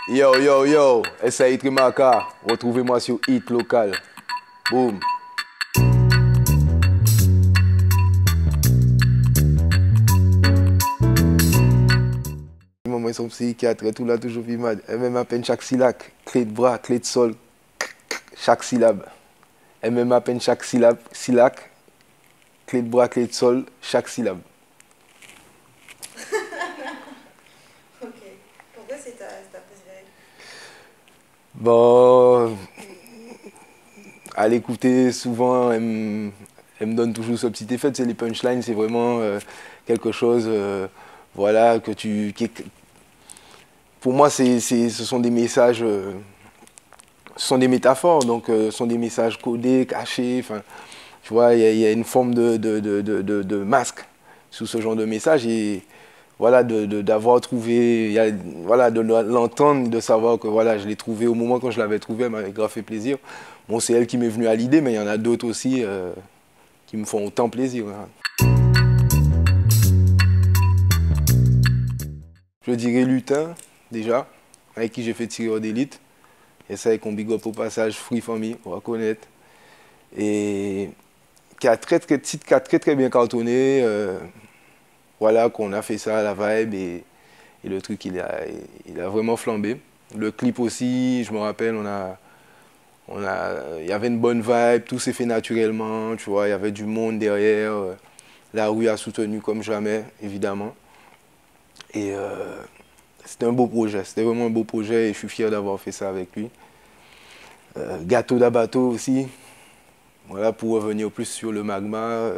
Yo, yo, yo, SAI Trimaka, retrouvez-moi sur Hit Local. Boom. Moi, son psychiatre, tout là, toujours vivant. Elle même à peine chaque syllabe, clé de bras, clé de sol, chaque syllabe. Elle même à peine chaque syllabe, clé de bras, clé de sol, chaque syllabe. Ok. Pourquoi c'est ta préférée? Bon, à l'écouter souvent, elle me donne toujours ce petit effet. C'est les punchlines, c'est vraiment quelque chose, voilà, pour moi, ce sont des messages, ce sont des métaphores, donc ce sont des messages codés, cachés. Enfin, tu vois, il y a une forme de masque sous ce genre de message et voilà, d'avoir trouvé, voilà, de l'entendre, de savoir que voilà, je l'ai trouvé au moment quand je l'avais trouvé, elle m'avait grave fait plaisir. Bon, c'est elle qui m'est venue à l'idée, mais il y en a d'autres aussi qui me font autant plaisir. Hein. Je dirais Lutin, déjà, avec qui j'ai fait Tireur d'élite. Et ça, avec un big up au passage, Free Family, on va connaître. Et qui a très très bien cartonné. Voilà, qu'on a fait ça à la vibe et le truc, il a vraiment flambé. Le clip aussi, je me rappelle, il y avait une bonne vibe, tout s'est fait naturellement, tu vois, il y avait du monde derrière. La rue a soutenu comme jamais, évidemment. Et c'était un beau projet, c'était vraiment un beau projet et je suis fier d'avoir fait ça avec lui. Gâteau d'Abato aussi, voilà, pour revenir plus sur le Magma.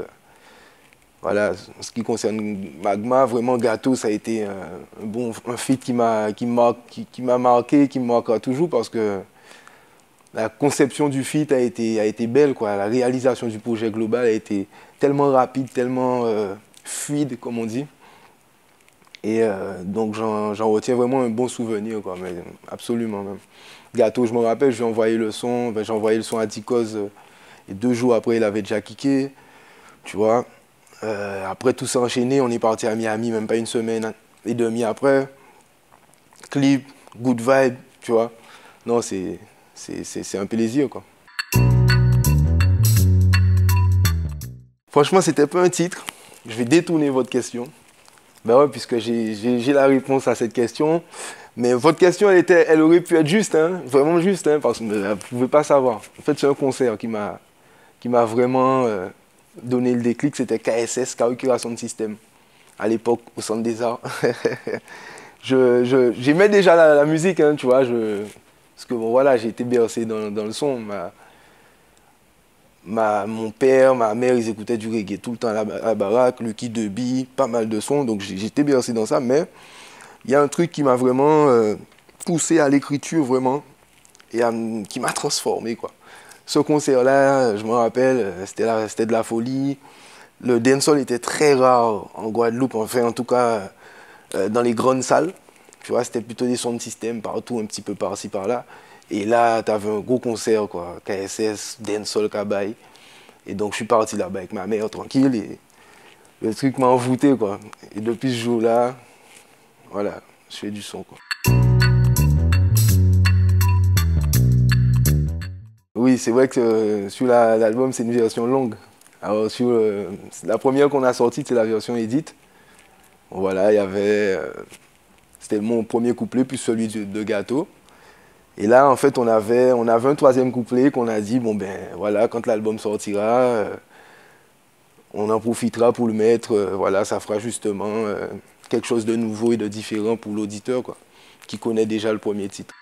Voilà, en ce qui concerne Magma, vraiment Gâteau, ça a été un feat qui m'a marqué, qui me marquera toujours parce que la conception du feat a été belle, quoi. La réalisation du projet global a été tellement rapide, tellement fluide, comme on dit. Et donc j'en retiens vraiment un bon souvenir, quoi, mais absolument même. Gâteau, je me rappelle, je lui ai envoyé le son, j'ai envoyé le son à Ticos et 2 jours après, il avait déjà kické, tu vois. Après, tout s'est enchaîné, on est parti à Miami, même pas une semaine et demie après. Clip, good vibe, tu vois. Non, c'est un plaisir, quoi. Franchement, c'était pas un titre. Je vais détourner votre question. Ben ouais, puisque j'ai la réponse à cette question. Mais votre question, elle aurait pu être juste, hein, vraiment juste, hein, parce que vous ne pouvez pas savoir. En fait, c'est un concert qui m'a vraiment donné le déclic. C'était KSS, Caraccuration de Système, à l'époque, au Centre des Arts. J'aimais déjà la musique, hein, tu vois, parce que bon, voilà, j'ai été bercé dans le son. Mon père, ma mère, ils écoutaient du reggae tout le temps à la baraque, Lucky Dubby, pas mal de sons, donc j'étais bercé dans ça, mais il y a un truc qui m'a vraiment poussé à l'écriture, vraiment, et qui m'a transformé, quoi. Ce concert-là, je me rappelle, c'était de la folie. Le dancehall était très rare en Guadeloupe, enfin, en tout cas, dans les grandes salles. Tu vois, c'était plutôt des sons de système partout, un petit peu par-ci, par-là. Et là, tu avais un gros concert, quoi. KSS, dancehall, Kabaye. Et donc, je suis parti là-bas avec ma mère, tranquille. Et le truc m'a envoûté, quoi. Et depuis ce jour-là, voilà, je fais du son, quoi. Oui, c'est vrai que sur l'album, c'est une version longue. Alors, la première qu'on a sortie, c'est la version édite. Voilà, il y avait... c'était mon premier couplet, puis celui de Gâteau. Et là, en fait, on avait un troisième couplet qu'on a dit, bon ben voilà, quand l'album sortira, on en profitera pour le mettre, voilà, ça fera justement quelque chose de nouveau et de différent pour l'auditeur, quoi, qui connaît déjà le premier titre.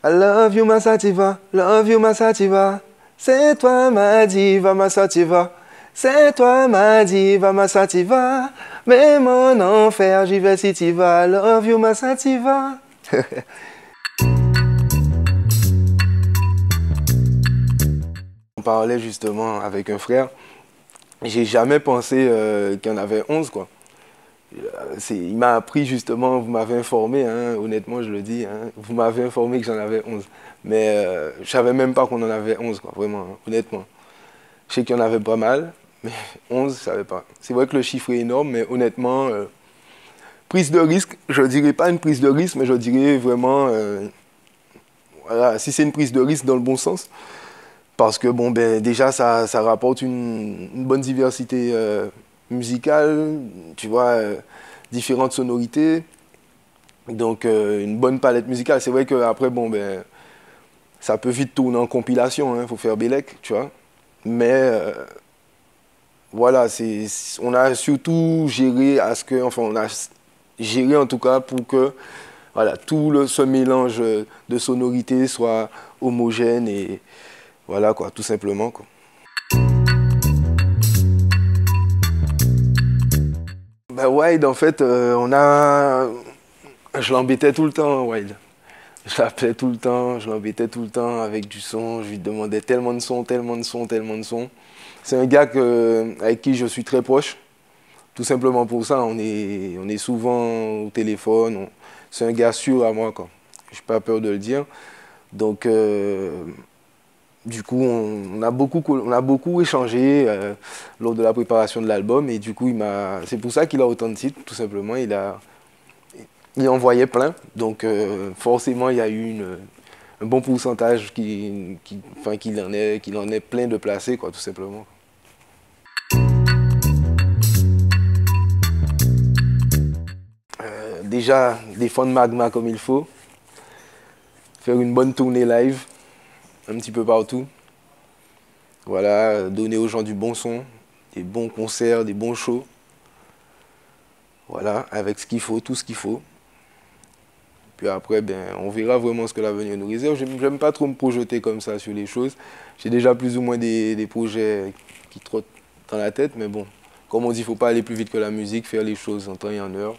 I love you, ma sativa, love you, ma sativa, c'est toi ma diva, ma sativa. C'est toi ma diva, ma sativa. Mais mon enfer, j'y vais si tu vas. Love you, ma sativa. On parlait justement avec un frère. J'ai jamais pensé qu'il y en avait 11, quoi. Il m'a appris justement, vous m'avez informé, hein, honnêtement je le dis, hein, vous m'avez informé que j'en avais 11. Mais je savais même pas qu'on en avait 11, quoi, vraiment, hein, honnêtement. Je sais qu'il y en avait pas mal. Mais 11, je ne savais pas. C'est vrai que le chiffre est énorme, mais honnêtement, Prise de risque, je dirais pas une prise de risque, mais je dirais vraiment, voilà, si c'est une prise de risque dans le bon sens, parce que bon, ben, déjà ça rapporte une bonne diversité musicale, tu vois, différentes sonorités, donc une bonne palette musicale. C'est vrai qu'après, bon, ben, ça peut vite tourner en compilation, hein, faut faire Bélec, tu vois, mais voilà, on a surtout géré à ce que, enfin, on a géré en tout cas pour que voilà, ce mélange de sonorités soit homogène et voilà quoi, tout simplement quoi. Bah Wild en fait, je l'embêtais tout le temps Wild. Je l'appelais tout le temps, je l'embêtais tout le temps avec du son, je lui demandais tellement de sons, tellement de sons, tellement de sons. C'est un gars avec qui je suis très proche. Tout simplement pour ça, on est souvent au téléphone. C'est un gars sûr à moi, quoi. Je n'ai pas peur de le dire. Donc, du coup, on a beaucoup échangé lors de la préparation de l'album. Et du coup, c'est pour ça qu'il a autant de titres, tout simplement. Il envoyait plein. Donc, forcément, il y a eu un bon pourcentage qu'il en est plein de placés, quoi, tout simplement. Déjà, défendre Magma comme il faut, faire une bonne tournée live, un petit peu partout. Voilà, donner aux gens du bon son, des bons concerts, des bons shows. Voilà, avec ce qu'il faut, tout ce qu'il faut. Puis après, ben, on verra vraiment ce que l'avenir nous réserve. J'aime pas trop me projeter comme ça sur les choses. J'ai déjà plus ou moins des projets qui trottent dans la tête, mais bon, comme on dit, il ne faut pas aller plus vite que la musique, faire les choses en temps et en heure.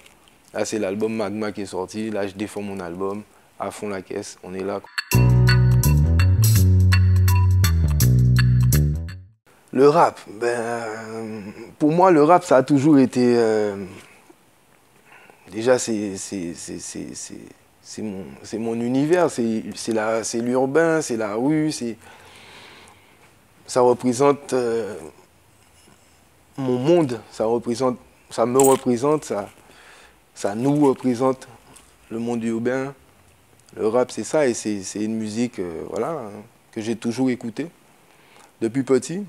Là, c'est l'album Magma qui est sorti. Là, je défends mon album, à fond la caisse, on est là. Le rap, ben, pour moi, le rap, ça a toujours été... déjà, c'est mon univers, c'est l'urbain, c'est la rue, ça représente mon monde, ça me représente, ça nous représente le monde urbain. Le rap, c'est ça, et c'est une musique voilà, hein, que j'ai toujours écoutée. Depuis petit,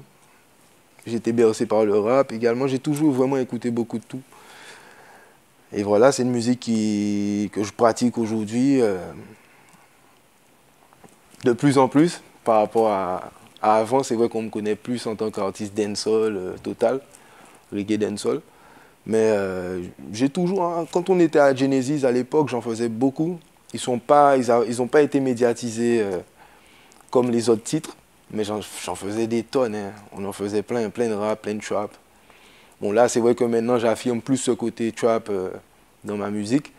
j'étais bercé par le rap également, j'ai toujours vraiment écouté beaucoup de tout. Et voilà, c'est une musique que je pratique aujourd'hui de plus en plus par rapport à avant. C'est vrai qu'on me connaît plus en tant qu'artiste dancehall total, reggae dancehall. Mais j'ai toujours, hein, quand on était à Genesis à l'époque, j'en faisais beaucoup. Ils n'ont pas été médiatisés comme les autres titres, mais j'en faisais des tonnes. Hein. On en faisait plein de rap, plein de trap. Bon là, c'est vrai que maintenant, j'affirme plus ce côté trap dans ma musique.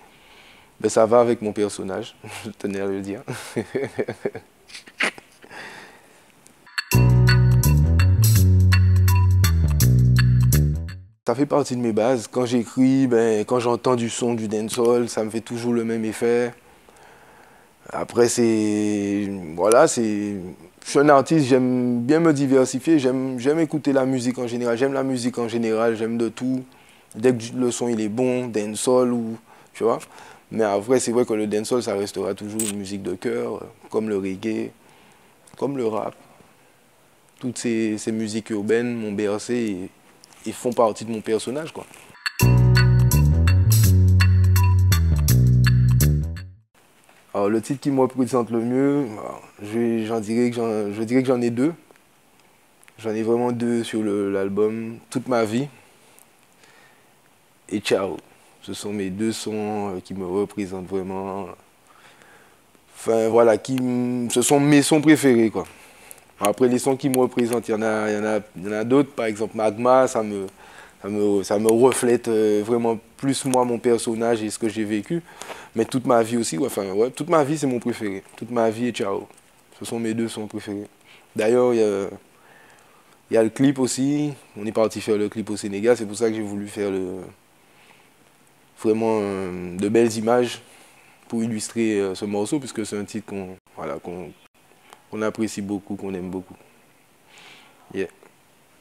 Mais ça va avec mon personnage, je tenais à le dire. Ça fait partie de mes bases. Quand j'écris, ben, quand j'entends du son du dancehall, ça me fait toujours le même effet. Après, voilà, je suis un artiste, j'aime bien me diversifier, j'aime écouter la musique en général, j'aime la musique en général, j'aime de tout. Dès que le son il est bon, dancehall ou, tu vois. Mais après, c'est vrai que le dancehall, ça restera toujours une musique de cœur, comme le reggae, comme le rap. Toutes ces musiques urbaines m'ont bercé et font partie de mon personnage, quoi. Alors, le titre qui me représente le mieux, je dirais que j'en ai deux. J'en ai vraiment deux sur l'album, Toute ma vie et Ciao. Ce sont mes deux sons qui me représentent vraiment. Enfin, voilà, ce sont mes sons préférés, quoi. Après, les sons qui me représentent, il y en a d'autres. Par exemple, Magma, ça me reflète vraiment plus moi, mon personnage et ce que j'ai vécu. Mais toute ma vie aussi, ouais, enfin, ouais, toute ma vie, c'est mon préféré. Toute ma vie et Ciao. Ce sont mes deux sons préférés. D'ailleurs, il y a le clip aussi. On est parti faire le clip au Sénégal. C'est pour ça que j'ai voulu faire vraiment de belles images pour illustrer ce morceau, puisque c'est un titre qu'on apprécie beaucoup, qu'on aime beaucoup. Yeah.